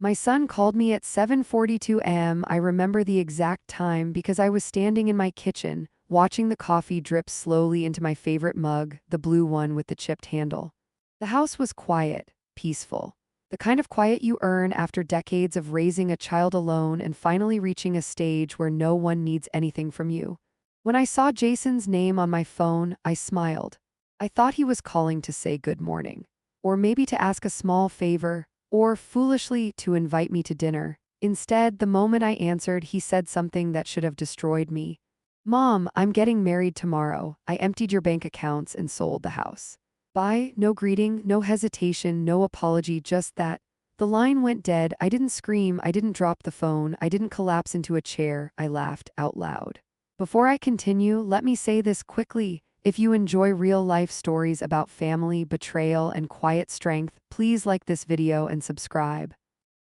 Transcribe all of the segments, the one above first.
My son called me at 7:42 a.m. I remember the exact time because I was standing in my kitchen, watching the coffee drip slowly into my favorite mug, the blue one with the chipped handle. The house was quiet, peaceful. The kind of quiet you earn after decades of raising a child alone and finally reaching a stage where no one needs anything from you. When I saw Jason's name on my phone, I smiled. I thought he was calling to say good morning, or maybe to ask a small favor, or foolishly to invite me to dinner. Instead, the moment I answered, he said something that should have destroyed me. Mom, I'm getting married tomorrow. I emptied your bank accounts and sold the house. Bye, no greeting, no hesitation, no apology, just that. The line went dead. I didn't scream, I didn't drop the phone, I didn't collapse into a chair, I laughed out loud. Before I continue, let me say this quickly. If you enjoy real-life stories about family, betrayal, and quiet strength, please like this video and subscribe.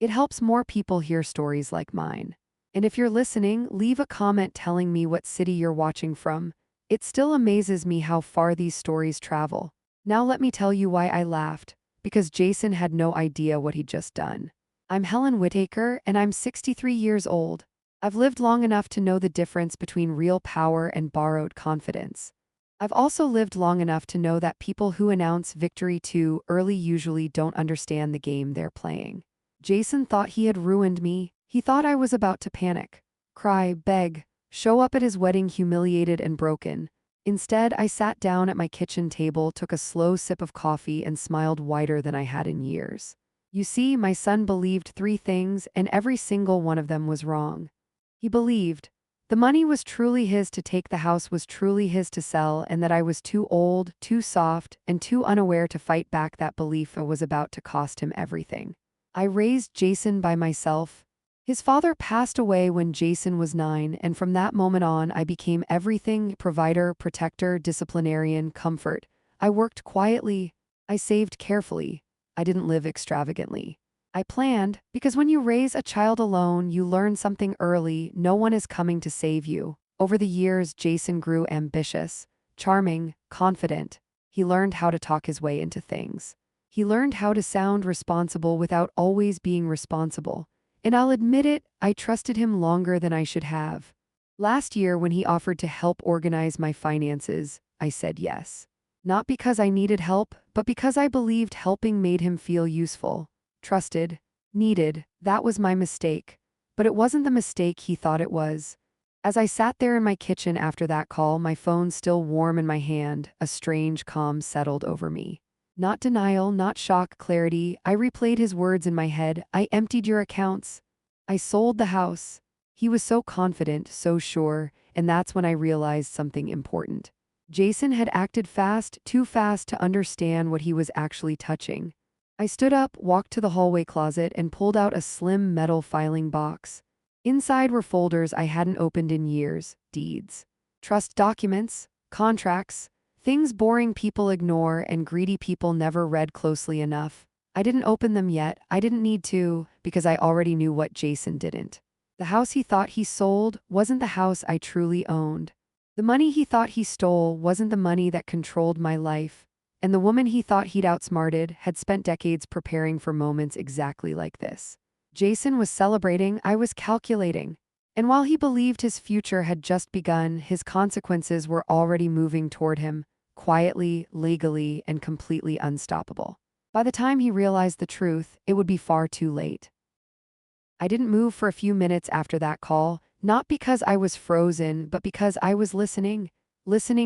It helps more people hear stories like mine. And if you're listening, leave a comment telling me what city you're watching from. It still amazes me how far these stories travel. Now let me tell you why I laughed. Because Jason had no idea what he'd just done. I'm Helen Whittaker, and I'm 63 years old. I've lived long enough to know the difference between real power and borrowed confidence. I've also lived long enough to know that people who announce victory too early usually don't understand the game they're playing. Jason thought he had ruined me. He thought I was about to panic, cry, beg, show up at his wedding humiliated and broken. Instead, I sat down at my kitchen table, took a slow sip of coffee, and smiled wider than I had in years. You see, my son believed three things, and every single one of them was wrong. He believed the money was truly his to take, the house was truly his to sell, and that I was too old, too soft, and too unaware to fight back. That belief was about to cost him everything. I raised Jason by myself. His father passed away when Jason was 9, and from that moment on, I became everything: provider, protector, disciplinarian, comfort. I worked quietly. I saved carefully. I didn't live extravagantly. I planned, because when you raise a child alone, you learn something early: no one is coming to save you. Over the years, Jason grew ambitious, charming, confident. He learned how to talk his way into things. He learned how to sound responsible without always being responsible. And I'll admit it, I trusted him longer than I should have. Last year, when he offered to help organize my finances, I said yes. Not because I needed help, but because I believed helping made him feel useful, trusted, needed. That was my mistake. But it wasn't the mistake he thought it was. As I sat there in my kitchen after that call, my phone still warm in my hand, a strange calm settled over me. Not denial, not shock, clarity. I replayed his words in my head. I emptied your accounts. I sold the house. He was so confident, so sure, and that's when I realized something important. Jason had acted fast, too fast to understand what he was actually touching. I stood up, walked to the hallway closet, and pulled out a slim metal filing box. Inside were folders I hadn't opened in years: deeds, trust documents, contracts, things boring people ignore and greedy people never read closely enough. I didn't open them yet. I didn't need to, because I already knew what Jason didn't. The house he thought he sold wasn't the house I truly owned. The money he thought he stole wasn't the money that controlled my life. And the woman he thought he'd outsmarted had spent decades preparing for moments exactly like this. Jason was celebrating, I was calculating. And while he believed his future had just begun, his consequences were already moving toward him, quietly, legally, and completely unstoppable. By the time he realized the truth, it would be far too late. I didn't move for a few minutes after that call, not because I was frozen, but because I was listening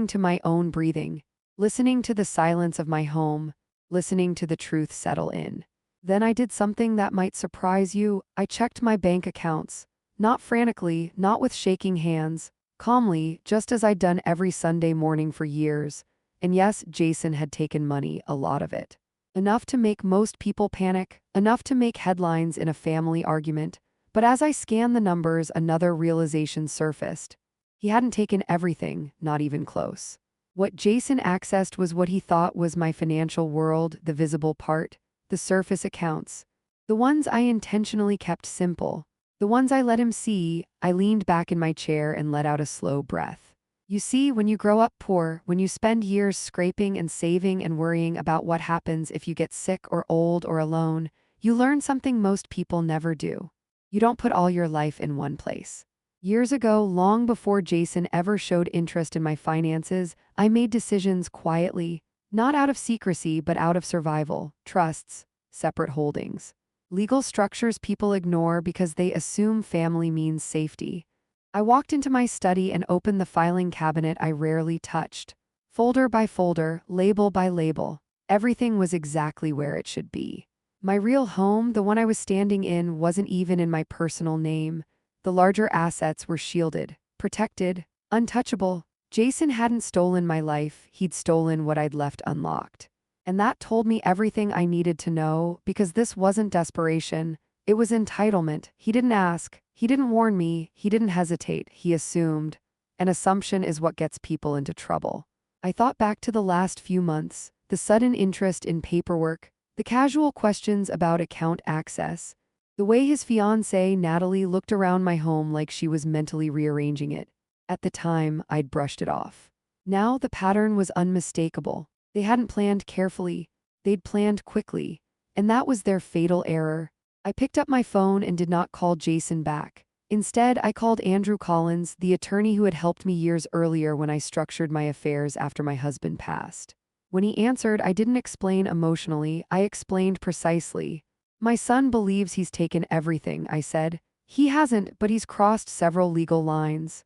to my own breathing, listening to the silence of my home, listening to the truth settle in. Then I did something that might surprise you. I checked my bank accounts. Not frantically, not with shaking hands, calmly, just as I'd done every Sunday morning for years. And yes, Jason had taken money, a lot of it. Enough to make most people panic, enough to make headlines in a family argument. But as I scanned the numbers, another realization surfaced. He hadn't taken everything, not even close. What Jason accessed was what he thought was my financial world, the visible part, the surface accounts. The ones I intentionally kept simple. The ones I let him see. I leaned back in my chair and let out a slow breath. You see, when you grow up poor, when you spend years scraping and saving and worrying about what happens if you get sick or old or alone, you learn something most people never do. You don't put all your life in one place. Years ago, long before Jason ever showed interest in my finances, I made decisions quietly, not out of secrecy but out of survival, trusts, separate holdings. Legal structures people ignore because they assume family means safety. I walked into my study and opened the filing cabinet I rarely touched. Folder by folder, label by label, everything was exactly where it should be. My real home, the one I was standing in, wasn't even in my personal name. The larger assets were shielded, protected, untouchable. Jason hadn't stolen my life, he'd stolen what I'd left unlocked. And that told me everything I needed to know, because this wasn't desperation, it was entitlement. He didn't ask, he didn't warn me, he didn't hesitate, he assumed. An assumption is what gets people into trouble. I thought back to the last few months, the sudden interest in paperwork, the casual questions about account access, the way his fiancée, Natalie, looked around my home like she was mentally rearranging it. At the time, I'd brushed it off. Now the pattern was unmistakable. They hadn't planned carefully, they'd planned quickly, and that was their fatal error. I picked up my phone and did not call Jason back. Instead, I called Andrew Collins, the attorney who had helped me years earlier when I structured my affairs after my husband passed. When he answered, I didn't explain emotionally, I explained precisely. My son believes he's taken everything, I said. He hasn't, but he's crossed several legal lines.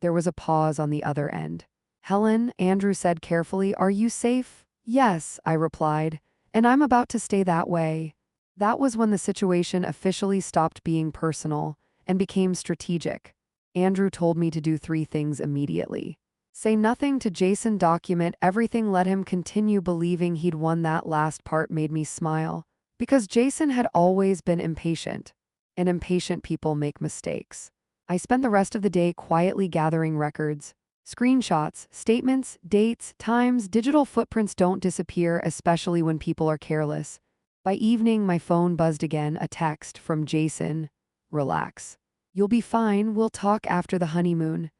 There was a pause on the other end. Helen, Andrew said carefully, are you safe? Yes, I replied, and I'm about to stay that way. That was when the situation officially stopped being personal and became strategic. Andrew told me to do 3 things immediately. Say nothing to Jason, document everything, let him continue believing he'd won. That last part made me smile, because Jason had always been impatient, and impatient people make mistakes. I spent the rest of the day quietly gathering records. Screenshots, statements, dates, times, digital footprints don't disappear, especially when people are careless. By evening, my phone buzzed again, a text from Jason. Relax. You'll be fine, we'll talk after the honeymoon.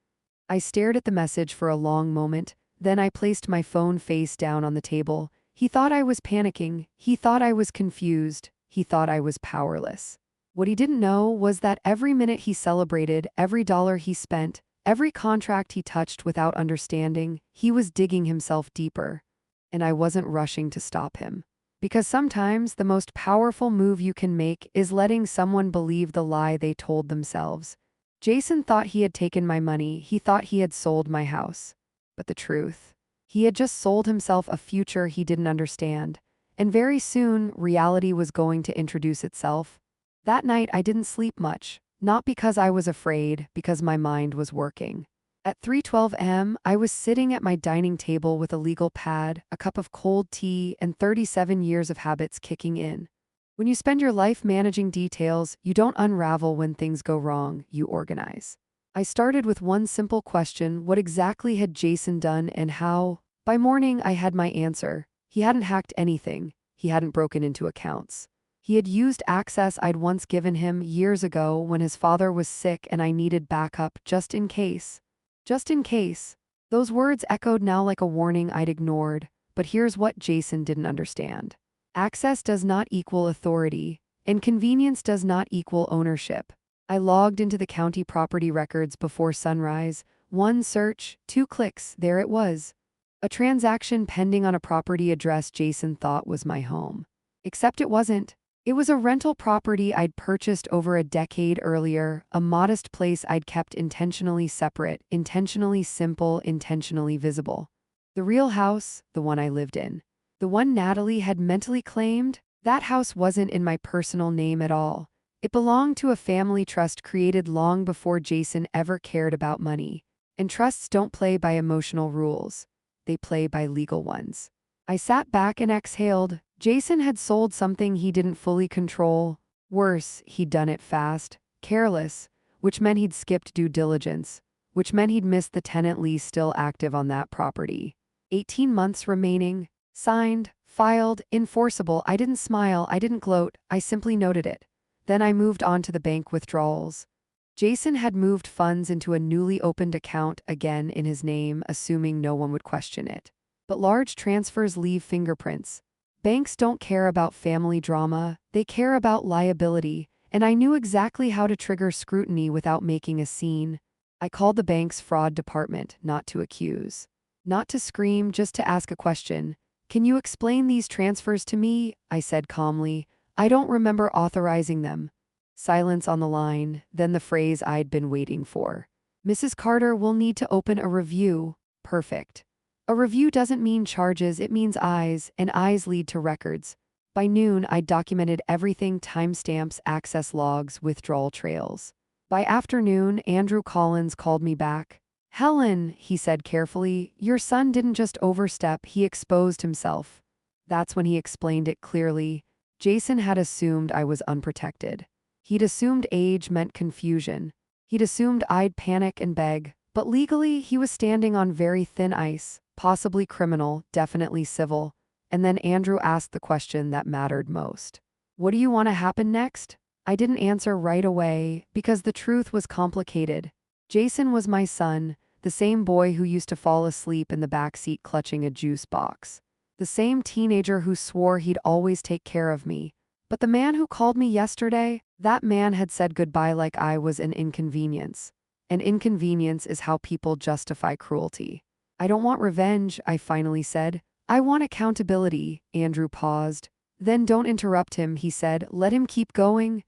I stared at the message for a long moment, then I placed my phone face down on the table. He thought I was panicking, he thought I was confused, he thought I was powerless. What he didn't know was that every minute he celebrated, every dollar he spent, every contract he touched without understanding, he was digging himself deeper. And I wasn't rushing to stop him. Because sometimes the most powerful move you can make is letting someone believe the lie they told themselves. Jason thought he had taken my money, he thought he had sold my house. But the truth, he had just sold himself a future he didn't understand. And very soon, reality was going to introduce itself. That night I didn't sleep much. Not because I was afraid, because my mind was working. At 3:12 a.m., I was sitting at my dining table with a legal pad, a cup of cold tea, and 37 years of habits kicking in. When you spend your life managing details, you don't unravel when things go wrong, you organize. I started with one simple question: what exactly had Jason done and how? By morning, I had my answer. He hadn't hacked anything. He hadn't broken into accounts. He had used access I'd once given him years ago when his father was sick and I needed backup, just in case. Just in case. Those words echoed now like a warning I'd ignored, but here's what Jason didn't understand. Access does not equal authority, and convenience does not equal ownership. I logged into the county property records before sunrise. 1 search, 2 clicks, there it was. A transaction pending on a property address Jason thought was my home. Except it wasn't. It was a rental property I'd purchased over a decade earlier, a modest place I'd kept intentionally separate, intentionally simple, intentionally visible. The real house, the one I lived in. The one Natalie had mentally claimed, that house wasn't in my personal name at all. It belonged to a family trust created long before Jason ever cared about money. And trusts don't play by emotional rules. They play by legal ones. I sat back and exhaled. Jason had sold something he didn't fully control. Worse, he'd done it fast, careless, which meant he'd skipped due diligence, which meant he'd missed the tenant lease still active on that property. 18 months remaining, signed, filed, enforceable. I didn't smile, I didn't gloat, I simply noted it. Then I moved on to the bank withdrawals. Jason had moved funds into a newly opened account again in his name, assuming no one would question it. But large transfers leave fingerprints. Banks don't care about family drama, they care about liability, and I knew exactly how to trigger scrutiny without making a scene. I called the bank's fraud department, not to accuse. Not to scream, just to ask a question. Can you explain these transfers to me? I said calmly. I don't remember authorizing them. Silence on the line, then the phrase I'd been waiting for. Mrs. Carter will need to open a review. Perfect. A review doesn't mean charges, it means eyes, and eyes lead to records. By noon, I'd documented everything: timestamps, access logs, withdrawal trails. By afternoon, Andrew Collins called me back. Helen, he said carefully, your son didn't just overstep, he exposed himself. That's when he explained it clearly. Jason had assumed I was unprotected. He'd assumed age meant confusion. He'd assumed I'd panic and beg. But legally, he was standing on very thin ice, possibly criminal, definitely civil. And then Andrew asked the question that mattered most. What do you want to happen next? I didn't answer right away, because the truth was complicated. Jason was my son, the same boy who used to fall asleep in the backseat clutching a juice box. The same teenager who swore he'd always take care of me. But the man who called me yesterday, that man had said goodbye like I was an inconvenience. And inconvenience is how people justify cruelty. I don't want revenge, I finally said. I want accountability. Andrew paused. Then don't interrupt him, he said. Let him keep going.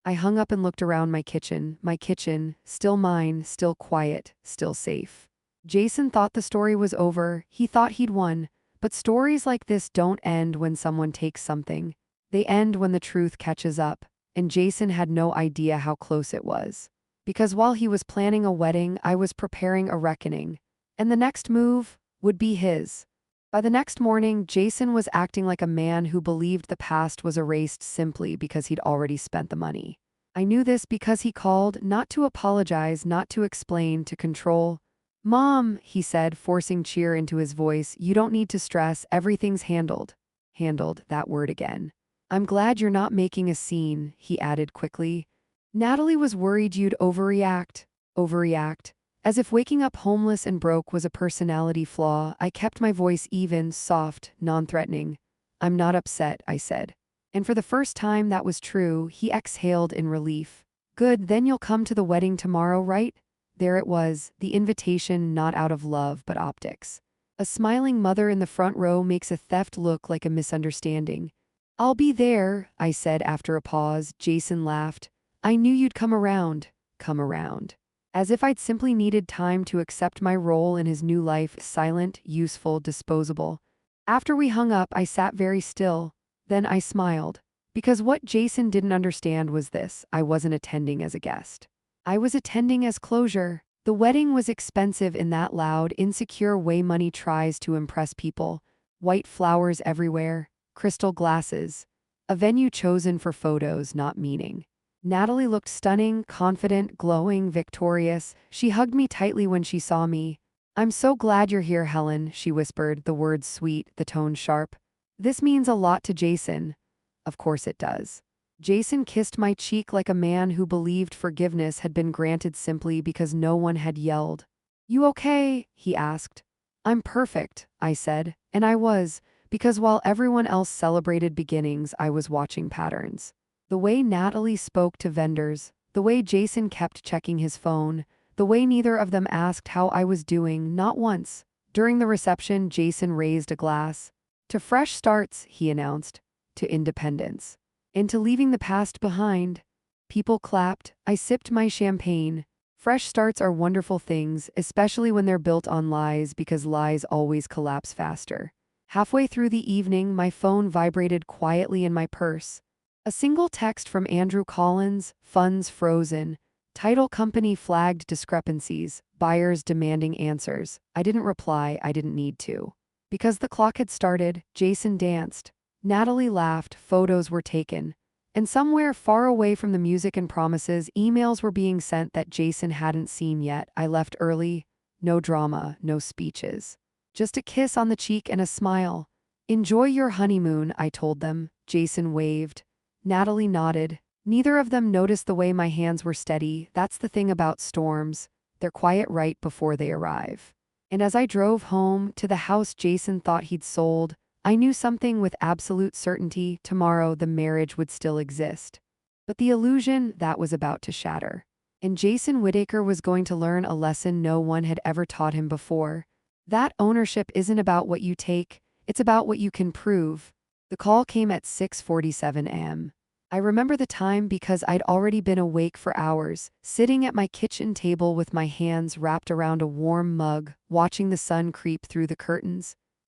I hung up and looked around my kitchen, still mine, still quiet, still safe. Jason thought the story was over, he thought he'd won. But stories like this don't end when someone takes something. They end when the truth catches up, and Jason had no idea how close it was. Because while he was planning a wedding, I was preparing a reckoning. And the next move would be his. By the next morning, Jason was acting like a man who believed the past was erased simply because he'd already spent the money. I knew this because he called, not to apologize, not to explain, to control. Mom, he said, forcing cheer into his voice, you don't need to stress, everything's handled. Handled, that word again. I'm glad you're not making a scene, he added quickly. Natalie was worried you'd overreact. Overreact. As if waking up homeless and broke was a personality flaw, I kept my voice even, soft, non-threatening. I'm not upset, I said. And for the first time that was true, he exhaled in relief. Good, then you'll come to the wedding tomorrow, right? There it was, the invitation not out of love but optics. A smiling mother in the front row makes a theft look like a misunderstanding. I'll be there, I said after a pause. Jason laughed. I knew you'd come around. Come around. As if I'd simply needed time to accept my role in his new life, silent, useful, disposable. After we hung up, I sat very still. Then I smiled. Because what Jason didn't understand was this: I wasn't attending as a guest. I was attending as closure. The wedding was expensive in that loud, insecure way money tries to impress people. White flowers everywhere, crystal glasses. A venue chosen for photos, not meaning. Natalie looked stunning, confident, glowing, victorious. She hugged me tightly when she saw me. I'm so glad you're here, Helen, she whispered, the words sweet, the tone sharp. This means a lot to Jason. Of course it does. Jason kissed my cheek like a man who believed forgiveness had been granted simply because no one had yelled. You okay? He asked. I'm perfect, I said. And I was, because while everyone else celebrated beginnings, I was watching patterns. The way Natalie spoke to vendors, the way Jason kept checking his phone, the way neither of them asked how I was doing, not once. During the reception, Jason raised a glass. To fresh starts, he announced. To independence. Into leaving the past behind. People clapped. I sipped my champagne. Fresh starts are wonderful things, especially when they're built on lies, because lies always collapse faster. Halfway through the evening, my phone vibrated quietly in my purse. A single text from Andrew Collins, funds frozen. Title company flagged discrepancies, buyers demanding answers. I didn't reply, I didn't need to. Because the clock had started, Jason danced. Natalie laughed, photos were taken. And somewhere far away from the music and promises, emails were being sent that Jason hadn't seen yet. I left early. No drama, no speeches. Just a kiss on the cheek and a smile. Enjoy your honeymoon, I told them. Jason waved. Natalie nodded. Neither of them noticed the way my hands were steady. That's the thing about storms. They're quiet right before they arrive. And as I drove home, to the house Jason thought he'd sold, I knew something with absolute certainty: tomorrow the marriage would still exist. But the illusion, that was about to shatter. And Jason Whittaker was going to learn a lesson no one had ever taught him before. That ownership isn't about what you take, it's about what you can prove. The call came at 6:47 a.m. I remember the time because I'd already been awake for hours, sitting at my kitchen table with my hands wrapped around a warm mug, watching the sun creep through the curtains.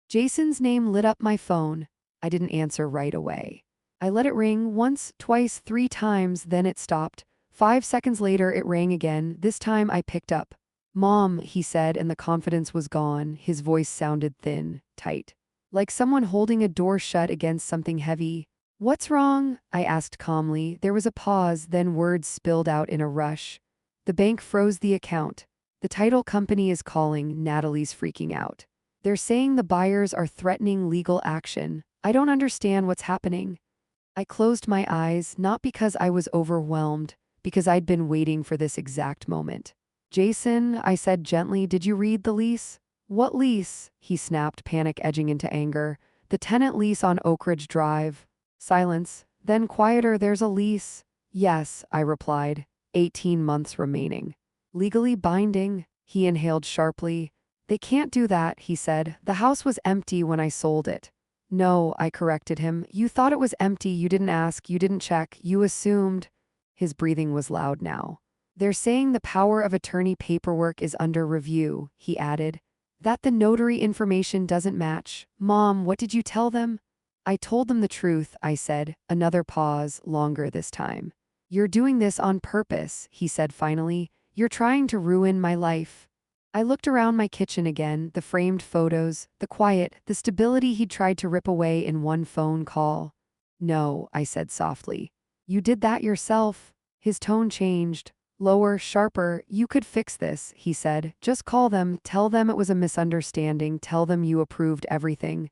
Jason's name lit up my phone. I didn't answer right away. I let it ring once, twice, 3 times, then it stopped. 5 seconds later it rang again. This time I picked up. "Mom," he said, and the confidence was gone. His voice sounded thin, tight, like someone holding a door shut against something heavy. "What's wrong?" I asked calmly. There was a pause, then words spilled out in a rush. "The bank froze the account. The title company is calling. Natalie's freaking out. They're saying the buyers are threatening legal action. I don't understand what's happening." I closed my eyes, not because I was overwhelmed, because I'd been waiting for this exact moment. "Jason," I said gently, "did you read the lease?" "What lease?" he snapped, panic edging into anger. "The tenant lease on Oak Ridge Drive." Silence, then quieter. "There's a lease." "Yes," I replied. 18 months remaining. "Legally binding?" He inhaled sharply. "They can't do that," he said. "The house was empty when I sold it." "No," I corrected him. "You thought it was empty. You didn't ask. You didn't check. You assumed." His breathing was loud now. "They're saying the power of attorney paperwork is under review," he added. "That the notary information doesn't match." "Mom, what did you tell them?" "I told them the truth," I said. Another pause, longer this time. "You're doing this on purpose," he said finally. "You're trying to ruin my life." I looked around my kitchen again, the framed photos, the quiet, the stability he'd tried to rip away in one phone call. "No," I said softly. "You did that yourself." His tone changed. Lower, sharper. "You could fix this," he said. "Just call them, tell them it was a misunderstanding, tell them you approved everything."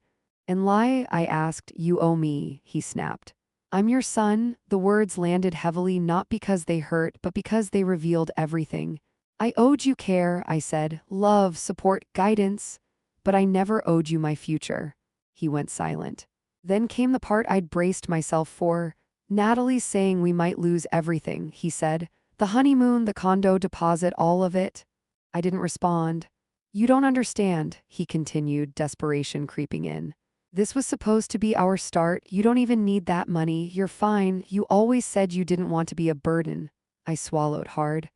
"And lie?" I asked. "You owe me," he snapped. "I'm your son." The words landed heavily, not because they hurt, but because they revealed everything. "I owed you care," I said. "Love, support, guidance. But I never owed you my future." He went silent. Then came the part I'd braced myself for. "Natalie's saying we might lose everything," he said. "The honeymoon, the condo deposit, all of it." I didn't respond. "You don't understand," he continued, desperation creeping in. "This was supposed to be our start. You don't even need that money. You're fine. You always said you didn't want to be a burden." I swallowed hard.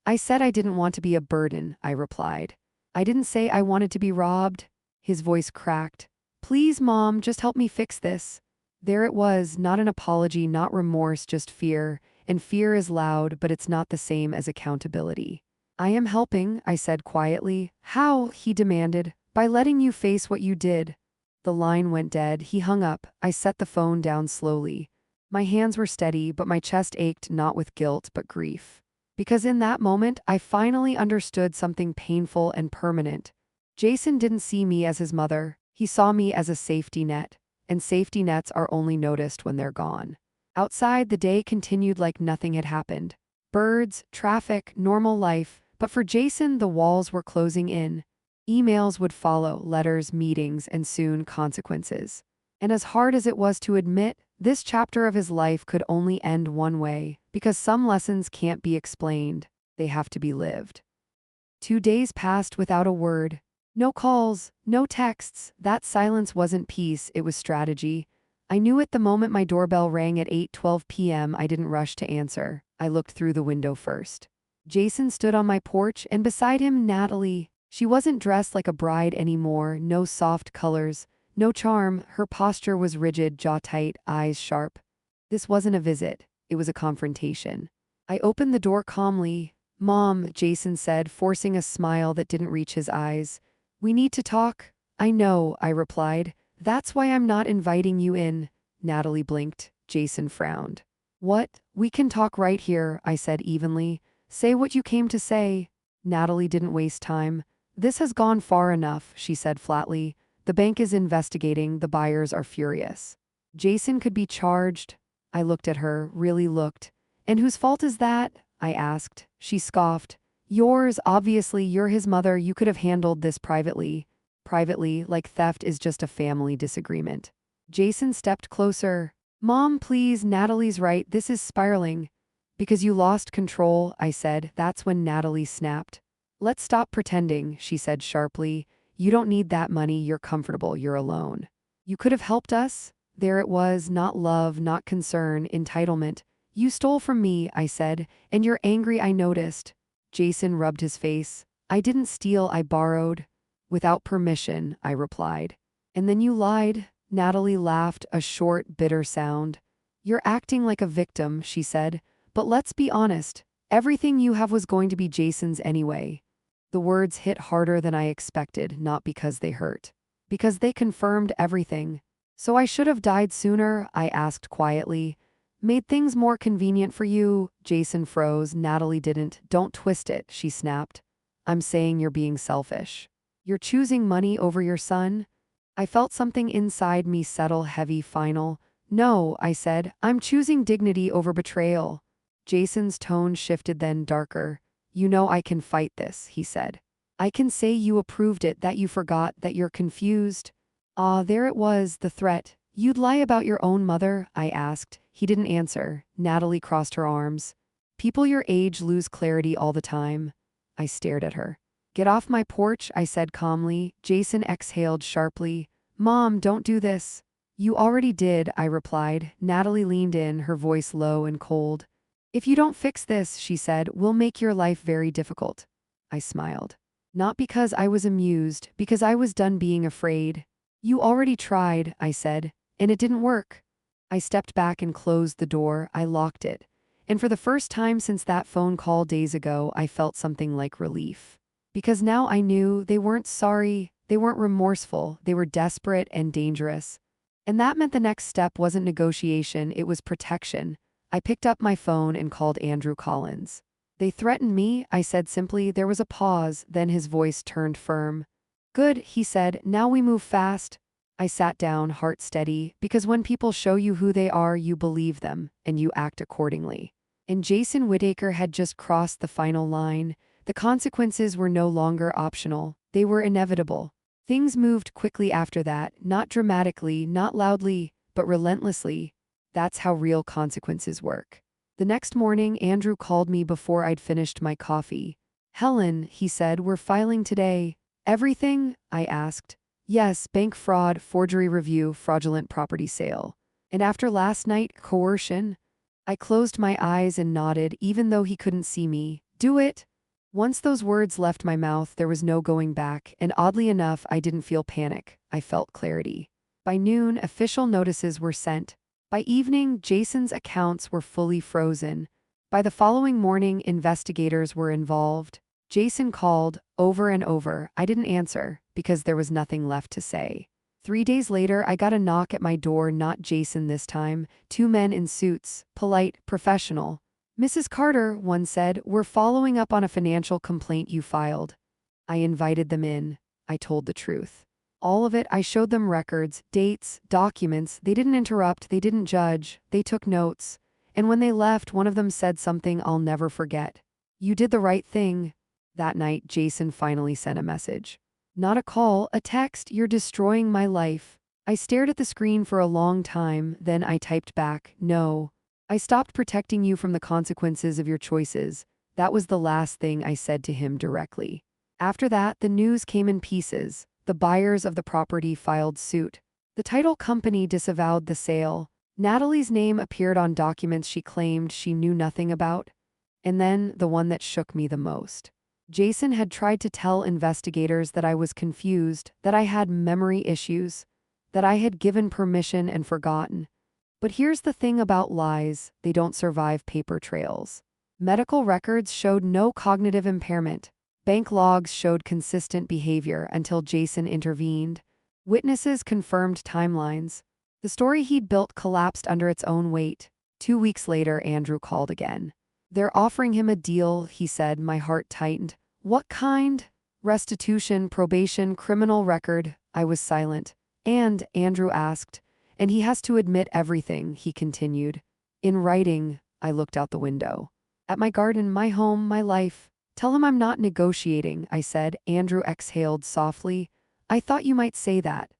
"I said I didn't want to be a burden," I replied. "I didn't say I wanted to be robbed." His voice cracked. "Please, Mom, just help me fix this." There it was, not an apology, not remorse, just fear. And fear is loud, but it's not the same as accountability. "I am helping," I said quietly. "How?" he demanded. "By letting you face what you did." The line went dead. He hung up. I set the phone down slowly. My hands were steady, but my chest ached, not with guilt, but grief. Because in that moment, I finally understood something painful and permanent. Jason didn't see me as his mother. He saw me as a safety net. And safety nets are only noticed when they're gone. Outside, the day continued like nothing had happened. Birds, traffic, normal life. But for Jason, the walls were closing in. Emails would follow, letters, meetings, and soon consequences. And as hard as it was to admit, this chapter of his life could only end one way, because some lessons can't be explained, they have to be lived. 2 days passed without a word. No calls, no texts. That silence wasn't peace, it was strategy. I knew it the moment my doorbell rang at 8:12 p.m. I didn't rush to answer. I looked through the window first. Jason stood on my porch, and beside him, Natalie. She wasn't dressed like a bride anymore, no soft colors, no charm. Her posture was rigid, jaw tight, eyes sharp. This wasn't a visit, it was a confrontation. I opened the door calmly. "Mom," Jason said, forcing a smile that didn't reach his eyes. "We need to talk." "I know," I replied. "That's why I'm not inviting you in." Natalie blinked. Jason frowned. "What? We can talk right here," I said evenly. "Say what you came to say." Natalie didn't waste time. "This has gone far enough," she said flatly. "The bank is investigating, the buyers are furious. Jason could be charged." I looked at her, really looked. "And whose fault is that?" I asked. She scoffed. "Yours, obviously. You're his mother. You could have handled this privately." privately, like theft is just a family disagreement. Jason stepped closer. Mom, please, Natalie's right, this is spiraling. Because you lost control, I said. That's when Natalie snapped. Let's stop pretending, she said sharply. You don't need that money, you're comfortable, you're alone. You could have helped us? There it was, not love, not concern, entitlement. You stole from me, I said, and you're angry, I noticed. Jason rubbed his face. I didn't steal, I borrowed. Without permission, I replied. And then you lied. Natalie laughed, a short, bitter sound. You're acting like a victim, she said. But let's be honest. Everything you have was going to be Jason's anyway. The words hit harder than I expected, not because they hurt. Because they confirmed everything. So I should have died sooner, I asked quietly. Made things more convenient for you. Jason froze. Natalie didn't. Don't twist it, she snapped. I'm saying you're being selfish. You're choosing money over your son? I felt something inside me settle heavy, final. No, I said. I'm choosing dignity over betrayal. Jason's tone shifted, then darker. You know I can fight this, he said. I can say you approved it, that you forgot, that you're confused. Ah, there it was, the threat. You'd lie about your own mother, I asked. He didn't answer. Natalie crossed her arms. People your age lose clarity all the time. I stared at her. Get off my porch, I said calmly. Jason exhaled sharply. Mom, don't do this. You already did, I replied. Natalie leaned in, her voice low and cold. If you don't fix this, she said, we'll make your life very difficult. I smiled. Not because I was amused, because I was done being afraid. You already tried, I said, and it didn't work. I stepped back and closed the door. I locked it. And for the first time since that phone call days ago, I felt something like relief. Because now I knew they weren't sorry, they weren't remorseful, they were desperate and dangerous. And that meant the next step wasn't negotiation, it was protection. I picked up my phone and called Andrew Collins. They threatened me, I said simply. There was a pause, then his voice turned firm. Good, he said, now we move fast. I sat down, heart steady, because when people show you who they are, you believe them, and you act accordingly. And Jason Whittaker had just crossed the final line. The consequences were no longer optional, they were inevitable. Things moved quickly after that, not dramatically, not loudly, but relentlessly. That's how real consequences work. The next morning, Andrew called me before I'd finished my coffee. Helen, he said, we're filing today. Everything? I asked. Yes, bank fraud, forgery review, fraudulent property sale. And after last night, coercion? I closed my eyes and nodded, even though he couldn't see me. Do it? Once those words left my mouth, there was no going back, and oddly enough, I didn't feel panic. I felt clarity. By noon, official notices were sent. By evening, Jason's accounts were fully frozen. By the following morning, investigators were involved. Jason called, over and over. I didn't answer, because there was nothing left to say. 3 days later, I got a knock at my door, not Jason this time. 2 men in suits, polite, professional. Mrs. Carter, one said, we're following up on a financial complaint you filed. I invited them in. I told the truth. All of it. I showed them records, dates, documents. They didn't interrupt, they didn't judge, they took notes. And when they left, one of them said something I'll never forget. You did the right thing. That night, Jason finally sent a message. Not a call, a text. You're destroying my life. I stared at the screen for a long time, then I typed back, no. I stopped protecting you from the consequences of your choices. That was the last thing I said to him directly. After that, the news came in pieces. The buyers of the property filed suit. The title company disavowed the sale. Natalie's name appeared on documents she claimed she knew nothing about. And then, the one that shook me the most. Jason had tried to tell investigators that I was confused, that I had memory issues, that I had given permission and forgotten. But here's the thing about lies, they don't survive paper trails. Medical records showed no cognitive impairment. Bank logs showed consistent behavior until Jason intervened. Witnesses confirmed timelines. The story he'd built collapsed under its own weight. 2 weeks later, Andrew called again. They're offering him a deal, he said. My heart tightened. What kind? Restitution, probation, criminal record. I was silent. And, Andrew asked, and he has to admit everything, he continued. In writing. I looked out the window. At my garden, my home, my life. Tell him I'm not negotiating, I said. Andrew exhaled softly. I thought you might say that.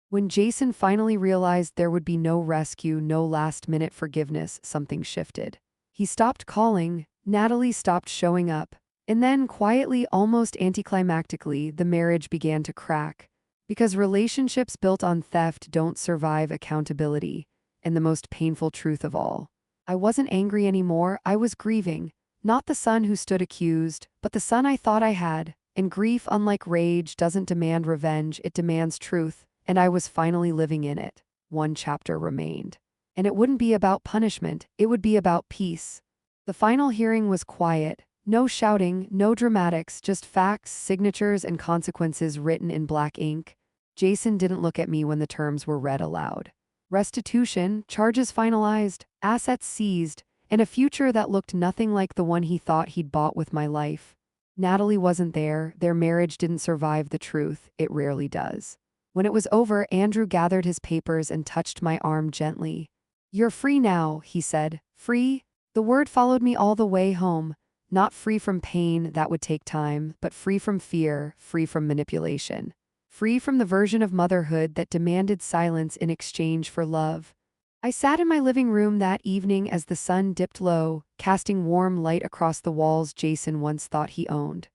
When Jason finally realized there would be no rescue, no last-minute forgiveness, something shifted. He stopped calling, Natalie stopped showing up, and then quietly, almost anticlimactically, the marriage began to crack. Because relationships built on theft don't survive accountability. And the most painful truth of all. I wasn't angry anymore, I was grieving. Not the son who stood accused, but the son I thought I had. And grief, unlike rage, doesn't demand revenge, it demands truth. And I was finally living in it. One chapter remained. And it wouldn't be about punishment, it would be about peace. The final hearing was quiet. No shouting, no dramatics, just facts, signatures, and consequences written in black ink. Jason didn't look at me when the terms were read aloud. Restitution, charges finalized, assets seized, and a future that looked nothing like the one he thought he'd bought with my life. Natalie wasn't there, their marriage didn't survive the truth, it rarely does. When it was over, Andrew gathered his papers and touched my arm gently. "You're free now," he said. "Free?" The word followed me all the way home. Not free from pain, that would take time, but free from fear, free from manipulation. Free from the version of motherhood that demanded silence in exchange for love. I sat in my living room that evening as the sun dipped low, casting warm light across the walls Jason once thought he owned.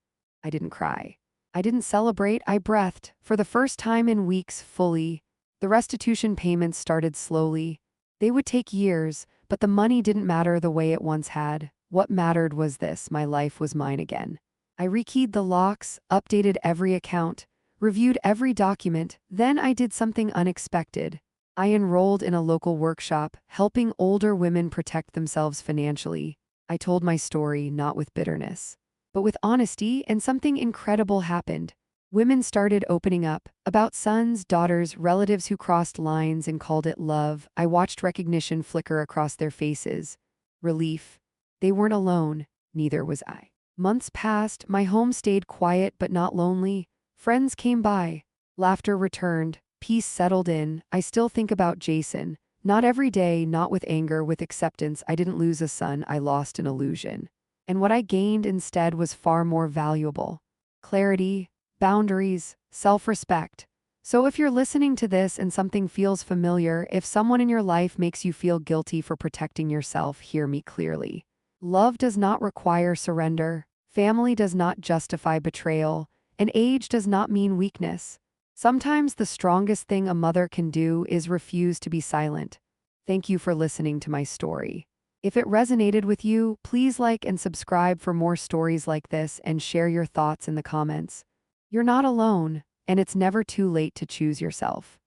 I didn't cry. I didn't celebrate, I breathed, for the first time in weeks, fully. The restitution payments started slowly. They would take years, but the money didn't matter the way it once had. What mattered was this: my life was mine again. I rekeyed the locks, updated every account, reviewed every document, then I did something unexpected. I enrolled in a local workshop, helping older women protect themselves financially. I told my story not with bitterness, but with honesty, and something incredible happened. Women started opening up, about sons, daughters, relatives who crossed lines and called it love. I watched recognition flicker across their faces. Relief. They weren't alone, neither was I. Months passed, my home stayed quiet but not lonely. Friends came by. Laughter returned. Peace settled in. I still think about Jason. Not every day, not with anger, with acceptance. I didn't lose a son, I lost an illusion. And what I gained instead was far more valuable. Clarity, boundaries, self-respect. So if you're listening to this and something feels familiar, if someone in your life makes you feel guilty for protecting yourself, hear me clearly. Love does not require surrender. Family does not justify betrayal. And age does not mean weakness. Sometimes the strongest thing a mother can do is refuse to be silent. Thank you for listening to my story. If it resonated with you, please like and subscribe for more stories like this and share your thoughts in the comments. You're not alone, and it's never too late to choose yourself.